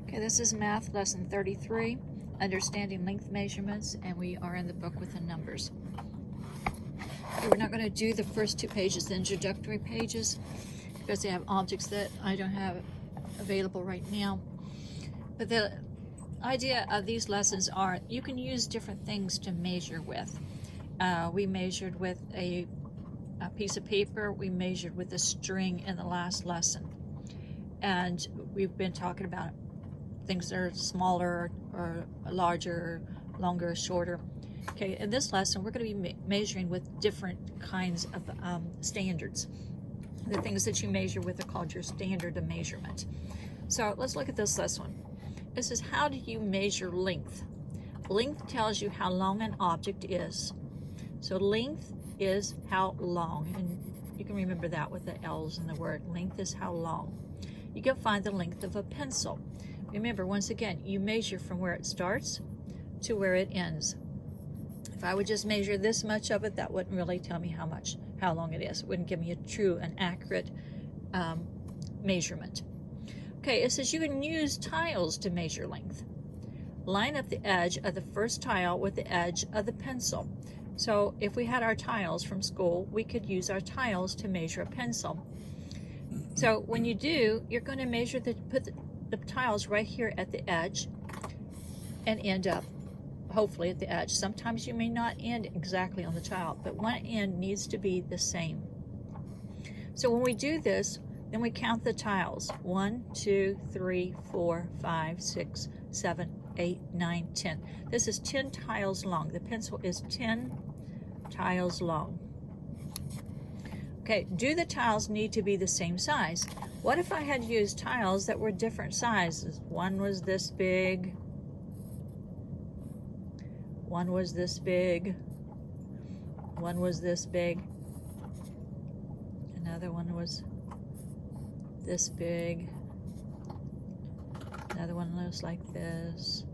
Okay, this is math lesson 33, understanding length measurements, and we are in the book with the numbers. Okay, we're not going to do the first two pages, the introductory pages, because they have objects that I don't have available right now. But the idea of these lessons are you can use different things to measure with. We measured with a piece of paper. We measured with a string in the last lesson. And we've been talking about things that are smaller or larger, longer, shorter. Okay, in this lesson, we're going to be measuring with different kinds of standards. The things that you measure with are called your standard of measurement. So let's look at this last one. It says, how do you measure length? Length tells you how long an object is. So length is how long, and you can remember that with the L's in the word. Length is how long. You can find the length of a pencil. Remember, once again, you measure from where it starts to where it ends. If I would just measure this much of it, that wouldn't really tell me how long it is. It wouldn't give me a true and accurate measurement. Okay, it says you can use tiles to measure length. Line up the edge of the first tile with the edge of the pencil. So if we had our tiles from school, we could use our tiles to measure a pencil. So when you do, you're going to measure put the tiles right here at the edge and end up hopefully at the edge. Sometimes you may not end exactly on the tile, but one end needs to be the same. So when we do this, then we count the tiles. 1, 2, 3, 4, 5, 6, 7, 8, 9, 10. This is 10 tiles long. The pencil is 10 tiles long. Okay, do the tiles need to be the same size? What if I had used tiles that were different sizes? One was this big, one was this big, one was this big, another one was this big, another one was like this,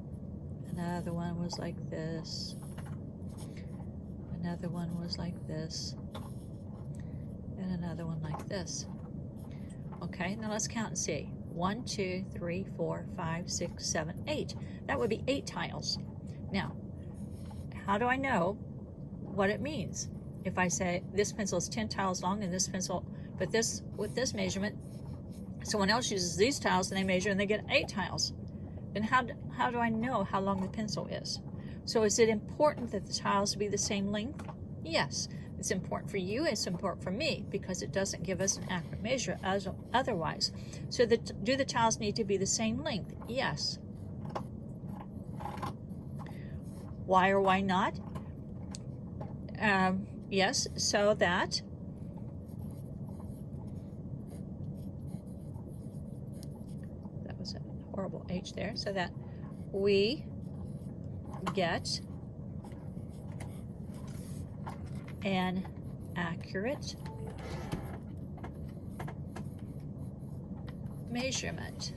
another one was like this, another one was like this, and another one like this. Okay, now let's count and see. 1, 2, 3, 4, 5, 6, 7, 8. That would be 8 tiles. Now, how do I know what it means? If I say this pencil is 10 tiles long and this pencil, but this with this measurement, someone else uses these tiles and they measure and they get 8 tiles. Then how do I know how long the pencil is? So is it important that the tiles be the same length? Yes. It's important for you, it's important for me, because it doesn't give us an accurate measure otherwise. So do the tiles need to be the same length? Yes. Why or why not? Yes, so that was a horrible H there, so that we get an accurate measurement.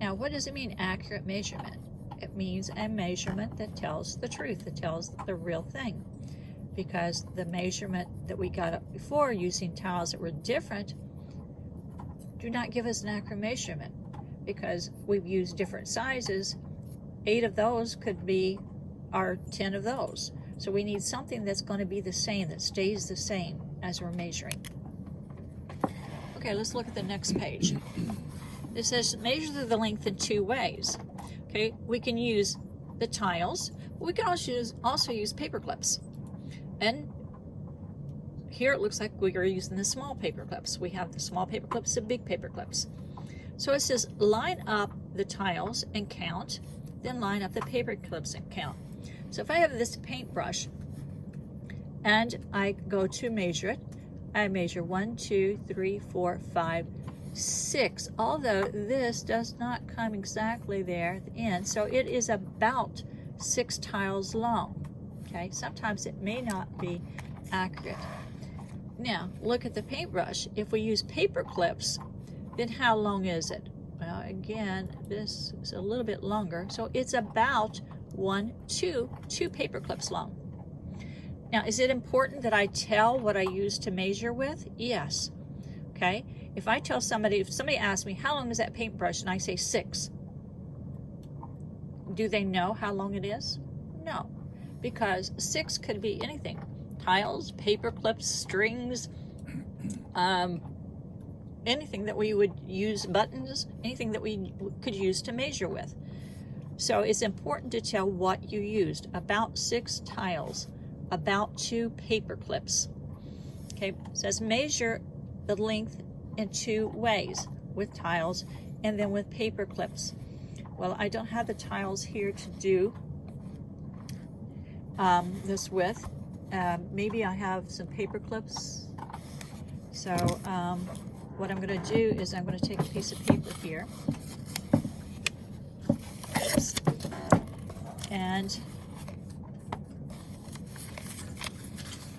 Now, what does it mean, accurate measurement? It means a measurement that tells the truth, that tells the real thing. Because the measurement that we got up before using tiles that were different do not give us an accurate measurement, because we've used different sizes. 8 of those could be our 10 of those. So we need something that's going to be the same, that stays the same as we're measuring. Okay, let's look at the next page. It says measure the length in 2 ways. Okay, we can use the tiles, but we can also use paper clips. And here it looks like we are using the small paper clips. We have the small paper clips and big paper clips. So it says line up the tiles and count, then line up the paper clips and count. So if I have this paintbrush and I go to measure it, I measure 1, 2, 3, 4, 5, 6. Although this does not come exactly there at the end, so it is about 6 tiles long. Okay, sometimes it may not be accurate. Now, look at the paintbrush. If we use paper clips, then how long is it? Well, again, this is a little bit longer, so it's about 2 paper clips long. Now, is it important that I tell what I use to measure with? Yes. Okay. If I tell somebody, if somebody asks me, how long is that paintbrush? And I say 6. Do they know how long it is? No, because 6 could be anything. Tiles, paper clips, strings, anything that we would use, buttons, anything that we could use to measure with. So it's important to tell what you used. About 6 tiles, about 2 paper clips. Okay, it says measure the length in 2 ways, with tiles and then with paper clips. Well, I don't have the tiles here to do this with. Maybe I have some paper clips. So what I'm going to do is I'm going to take a piece of paper here. And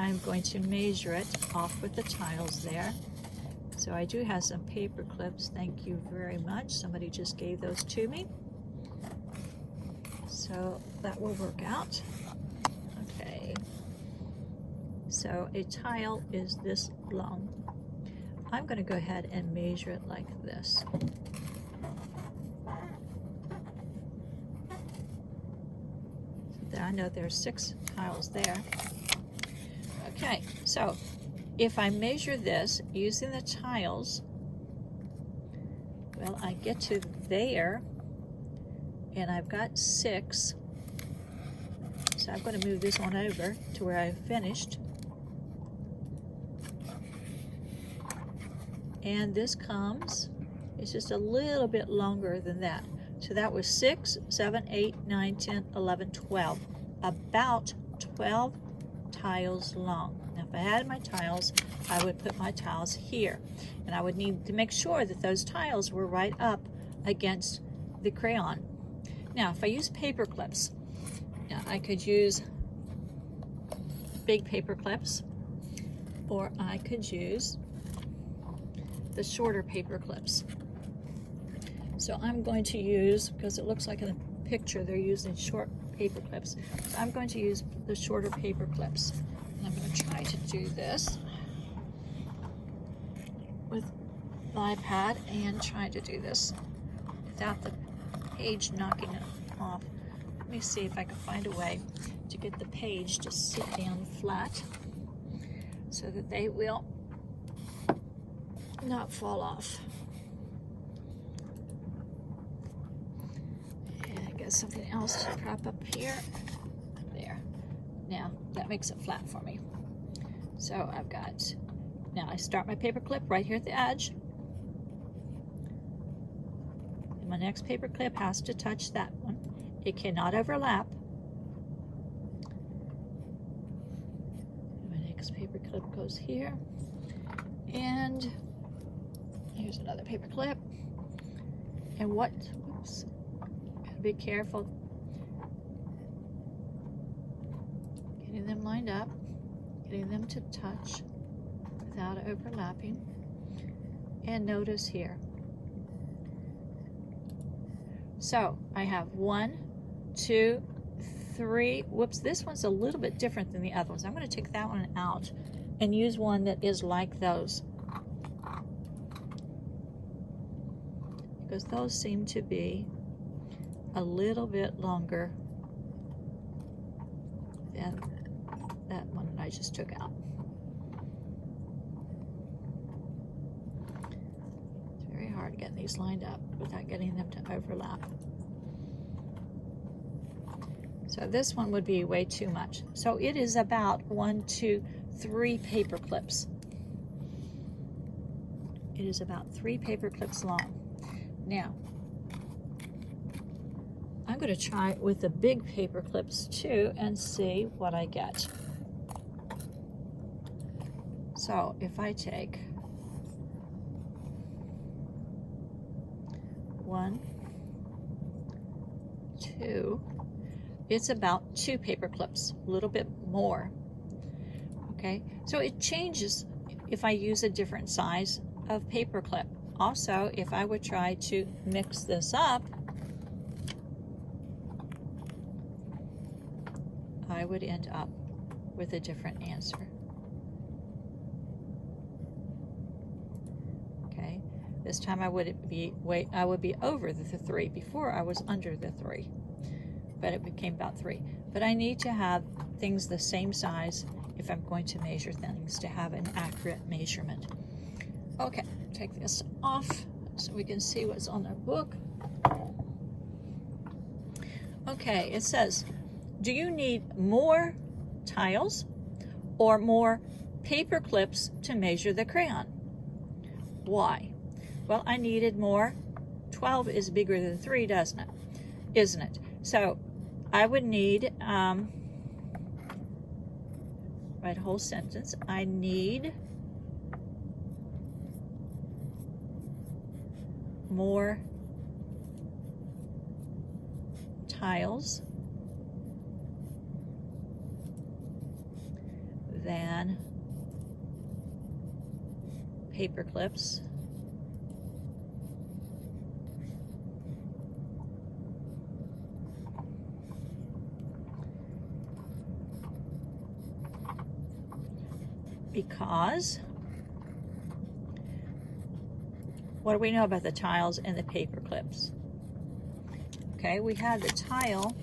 I'm going to measure it off with the tiles there. So I do have some paper clips. Thank you very much. Somebody just gave those to me. So that will work out. Okay. So a tile is this long. I'm going to go ahead and measure it like this. I know there's 6 tiles there. Okay, so if I measure this using the tiles, well, I get to there, and I've got 6. So I'm going to move this one over to where I've finished. And this comes, it's just a little bit longer than that. So that was 6, 7, 8, 9, 10, 11, 12. About 12 tiles long. Now if I had my tiles, I would put my tiles here. And I would need to make sure that those tiles were right up against the crayon. Now if I use paper clips, now I could use big paper clips, or I could use the shorter paper clips. So I'm going to use, because it looks like in the picture they're using short paper clips, so I'm going to use the shorter paper clips. And I'm going to try to do this with my iPad and try to do this without the page knocking it off. Let me see if I can find a way to get the page to sit down flat so that they will not fall off. And I got something else to prop up here. There. Now that makes it flat for me. So I've got, now I start my paper clip right here at the edge. And my next paper clip has to touch that one. It cannot overlap. My next paper clip goes here. And here's another paper clip. And what, whoops, gotta be careful. Getting them lined up, getting them to touch without overlapping. And notice here. So I have 1, 2, 3, whoops, this one's a little bit different than the other ones. I'm going to take that one out and use one that is like those, because those seem to be a little bit longer than that one that I just took out. It's very hard getting these lined up without getting them to overlap. So this one would be way too much. So it is about 1, 2, 3 paper clips. It is about 3 paper clips long. Now, I'm going to try it with the big paper clips too and see what I get. So if I take 1, 2, it's about 2 paper clips, a little bit more. Okay, so it changes if I use a different size of paper clip. Also, if I would try to mix this up, I would end up with a different answer. Okay, This time I would be over the 3. Before I was under the 3, but it became about 3. But I need to have things the same size if I'm going to measure things to have an accurate measurement. Okay, take this off so we can see what's on our book. Okay, it says, do you need more tiles or more paper clips to measure the crayon? Why? Well, I needed more. 12 is bigger than 3, doesn't it? Isn't it? So I would need, write a whole sentence. I need more tiles than paper clips because what do we know about the tiles and the paper clips? Okay, we had the tile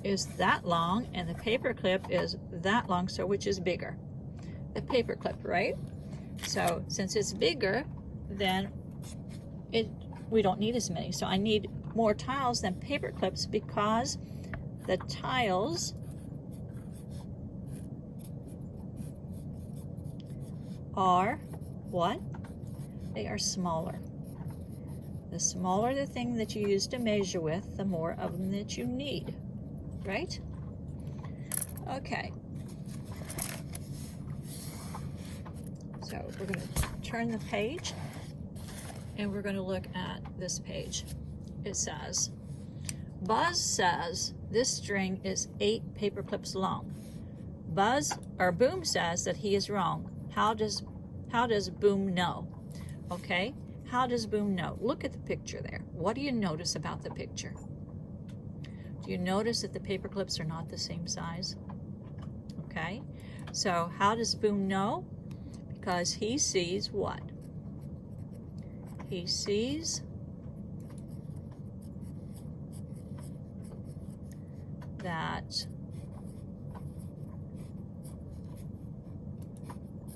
is that long and the paper clip is that long, so which is bigger? The paper clip, right? So since it's bigger, then we don't need as many. So I need more tiles than paper clips because the tiles are what? They are smaller. The smaller the thing that you use to measure with, the more of them that you need, right? Okay. So we're going to turn the page and we're going to look at this page. It says, Buzz says this string is 8 paper clips long. Boom says that he is wrong. How does Boom know? Okay, how does Boom know? Look at the picture there. What do you notice about the picture? Do you notice that the paper clips are not the same size? Okay, so how does Boom know? Because he sees what? He sees that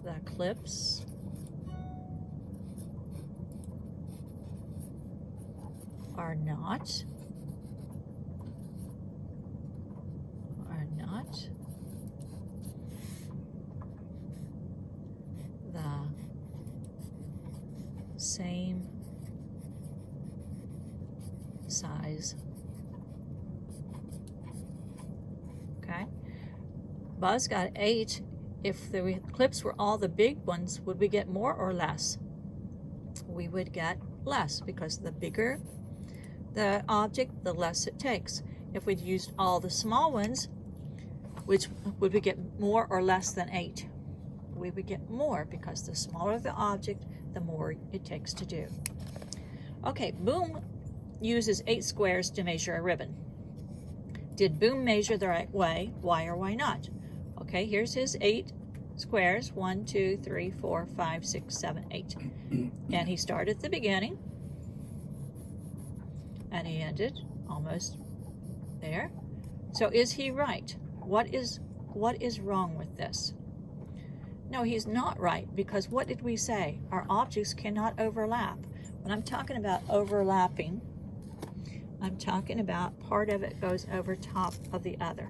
the clips are not the same size. Okay, Buzz got 8. If the clips were all the big ones, would we get more or less? We would get less because the bigger the object, the less it takes. If we'd used all the small ones, which would we get more or less than 8? We would get more because the smaller the object, the more it takes to do. Okay, Boom uses 8 squares to measure a ribbon. Did Boom measure the right way? Why or why not? Okay, here's his 8 squares. 1, 2, 3, 4, 5, 6, 7, 8. And he started at the beginning. And he ended almost there. So is he right? What is wrong with this? No, he's not right, because what did we say? Our objects cannot overlap. When I'm talking about overlapping, I'm talking about part of it goes over top of the other.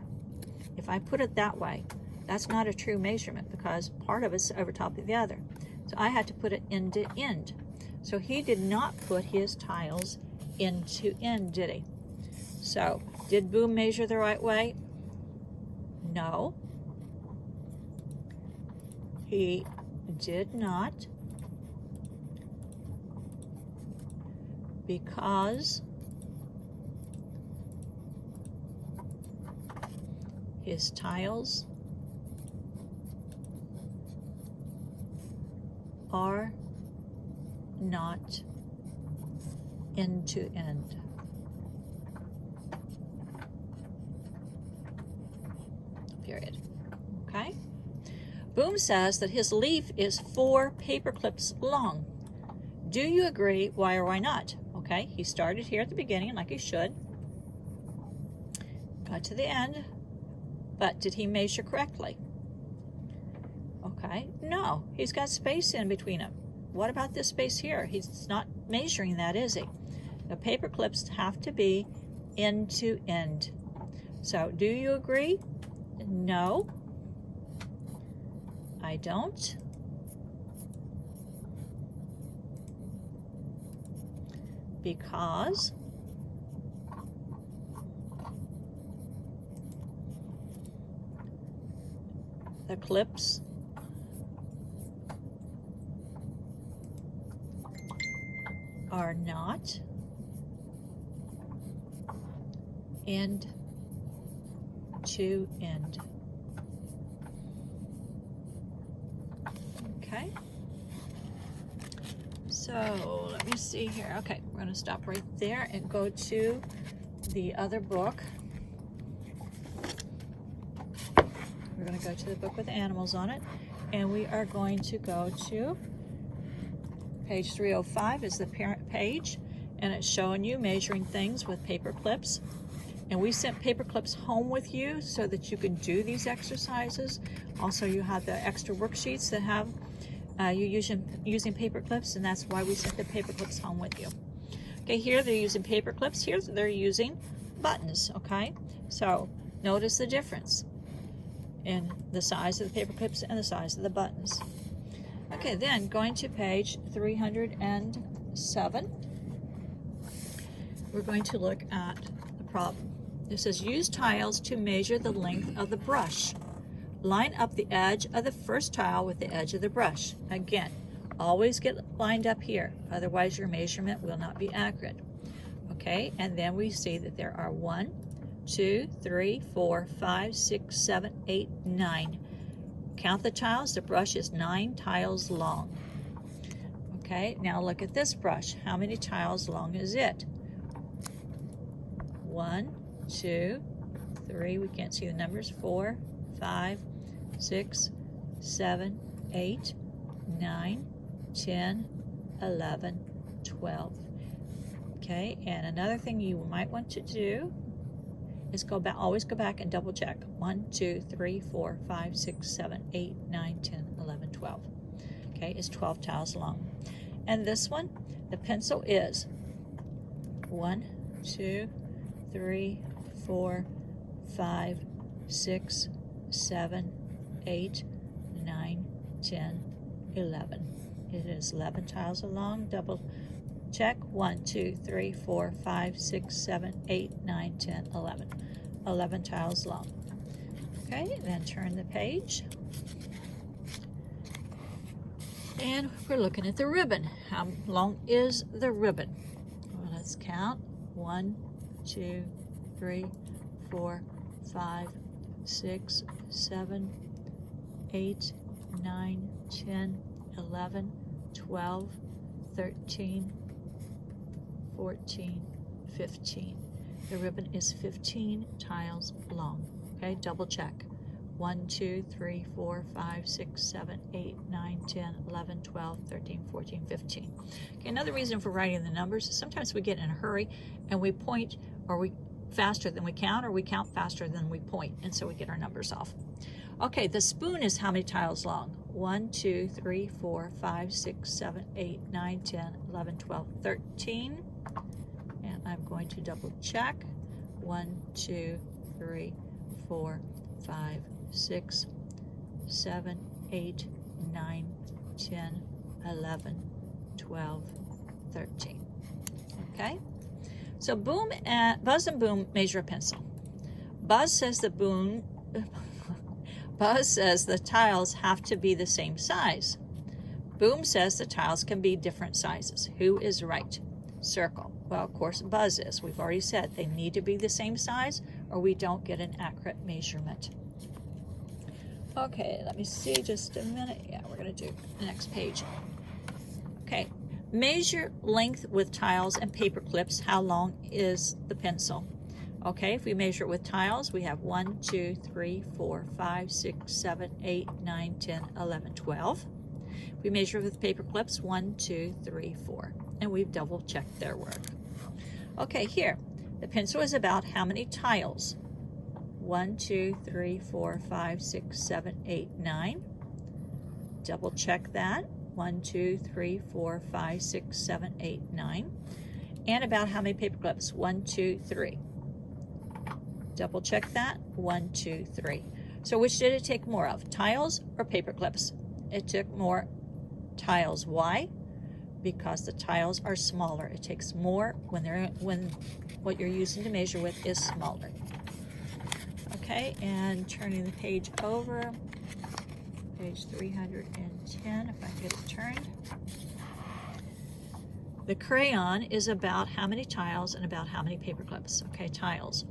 If I put it that way, that's not a true measurement because part of it's over top of the other. So I had to put it end to end. So he did not put his tiles end to end, did he? So did Boom measure the right way? No. He did not, because his tiles are not end to end. Period. Okay? Boom says that his leaf is 4 paper clips long. Do you agree? Why or why not? Okay, he started here at the beginning like he should. Got to the end, but did he measure correctly? Okay, no, he's got space in between them. What about this space here? He's not measuring that, is he? The paper clips have to be end to end. So, do you agree? No, I don't. Because the clips are not end to end. Okay. So let me see here. Okay, we're going to stop right there and go to the other book. We're going to go to the book with the animals on it, and we are going to go to page 305 is the parent page, and it's showing you measuring things with paper clips. And we sent paper clips home with you so that you can do these exercises. Also, you have the extra worksheets that have you using paper clips, and that's why we sent the paper clips home with you. Okay, here they're using paper clips. Here they're using buttons, okay? So notice the difference in the size of the paper clips and the size of the buttons. Okay, then going to page 307, we're going to look at the problem. It says, use tiles to measure the length of the brush. Line up the edge of the first tile with the edge of the brush. Again, always get lined up here, otherwise your measurement will not be accurate. Okay, and then we see that there are 1, 2, 3, 4, 5, 6, 7, 8, 9. Count the tiles. The brush is 9 tiles long. Okay, now look at this brush. How many tiles long is it? 1, 2, 3, we can't see the numbers, 4, 5, 6, 7, 8, 9, 10, 11, 12. Okay, and another thing you might want to do is always go back and double check. 1, 2, 3, 4, 5, 6, 7, 8, 9, 10, 11, 12. Okay, it's 12 tiles long. And this one, the pencil is 1, 2, 3, 4, 5, 6, 7, 8, 9, 10, 11. It is 11 tiles long. Double check. 1, 2, 3, 4, 5, 6, 7, 8, 9, 10, 11. 11 tiles long. Okay, then turn the page. And we're looking at the ribbon. How long is the ribbon? Well, let's count. 1, 2, 3, 4, 5, 6, 7, 8, 9, 10, 11, 12, 13, 14, 15. The ribbon is 15 tiles long. Okay, double check. 1, 2, 3, 4, 5, 6, 7, 8, 9, 10, 11, 12, 13, 14, 15. Okay, another reason for writing the numbers is sometimes we get in a hurry and we point or we faster than we count, or we count faster than we point, and so we get our numbers off. Okay, the spoon is how many tiles long? 1, 2, 3, 4, 5, 6, 7, 8, 9, 10, 11, 12, 13. And I'm going to double check. 1, 2, 3, 4, 5, 6, 7, 8, 9, 10, 11, 12, 13. Okay? So Buzz and Boom measure a pencil. Buzz says the tiles have to be the same size. Boom says the tiles can be different sizes. Who is right? Circle. Well, of course, Buzz is. We've already said they need to be the same size or we don't get an accurate measurement. Okay, let me see just a minute. Yeah, we're going to do the next page. Okay, measure length with tiles and paper clips. How long is the pencil? Okay, if we measure it with tiles, we have 1, 2, 3, 4, 5, 6, 7, 8, 9, 10, 11, 12. If we measure it with paper clips, 1, 2, 3, 4. And we've double checked their work. Okay, here, the pencil is about how many tiles? 1, 2, 3, 4, 5, 6, 7, 8, 9. Double check that. 1, 2, 3, 4, 5, 6, 7, 8, 9. And about how many paper clips? 1, 2, 3. Double check that. 1, 2, 3. So which did it take more of, tiles or paper clips? It took more tiles. Why? Because the tiles are smaller. It takes more when what you're using to measure with is smaller. Okay, and turning the page over, page 310, if I can get it turned. The crayon is about how many tiles and about how many paper clips. Okay, tiles.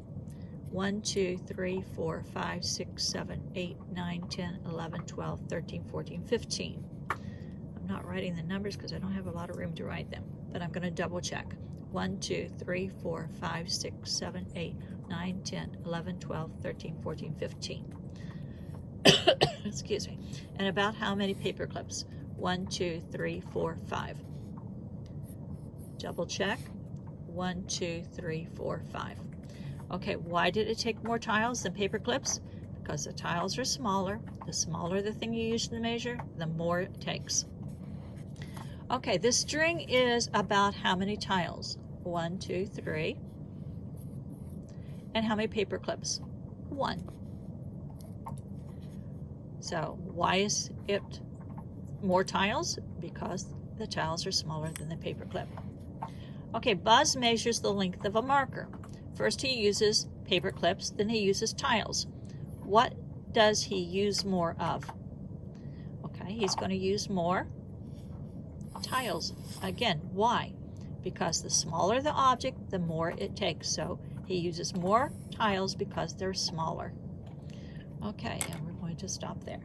1, 2, 3, 4, 5, 6, 7, 8, 9, 10, 11, 12, 13, 14, 15. I'm not writing the numbers because I don't have a lot of room to write them, but I'm going to double check. 1, 2, 3, 4, 5, 6, 7, 8, 9, 10, 11, 12, 13, 14, 15. Excuse me. And about how many paper clips? 1, 2, 3, 4, 5. Double check. 1, 2, 3, 4, 5. Okay, why did it take more tiles than paper clips? Because the tiles are smaller. The smaller the thing you use to measure, the more it takes. Okay, this string is about how many tiles? 1, 2, 3. And how many paper clips? 1. So why is it more tiles? Because the tiles are smaller than the paper clip. Okay, Buzz measures the length of a marker. First he uses paper clips, then he uses tiles. What does he use more of? Okay, he's going to use more tiles. Again, why? Because the smaller the object, the more it takes. So he uses more tiles because they're smaller. Okay, and we're going to stop there.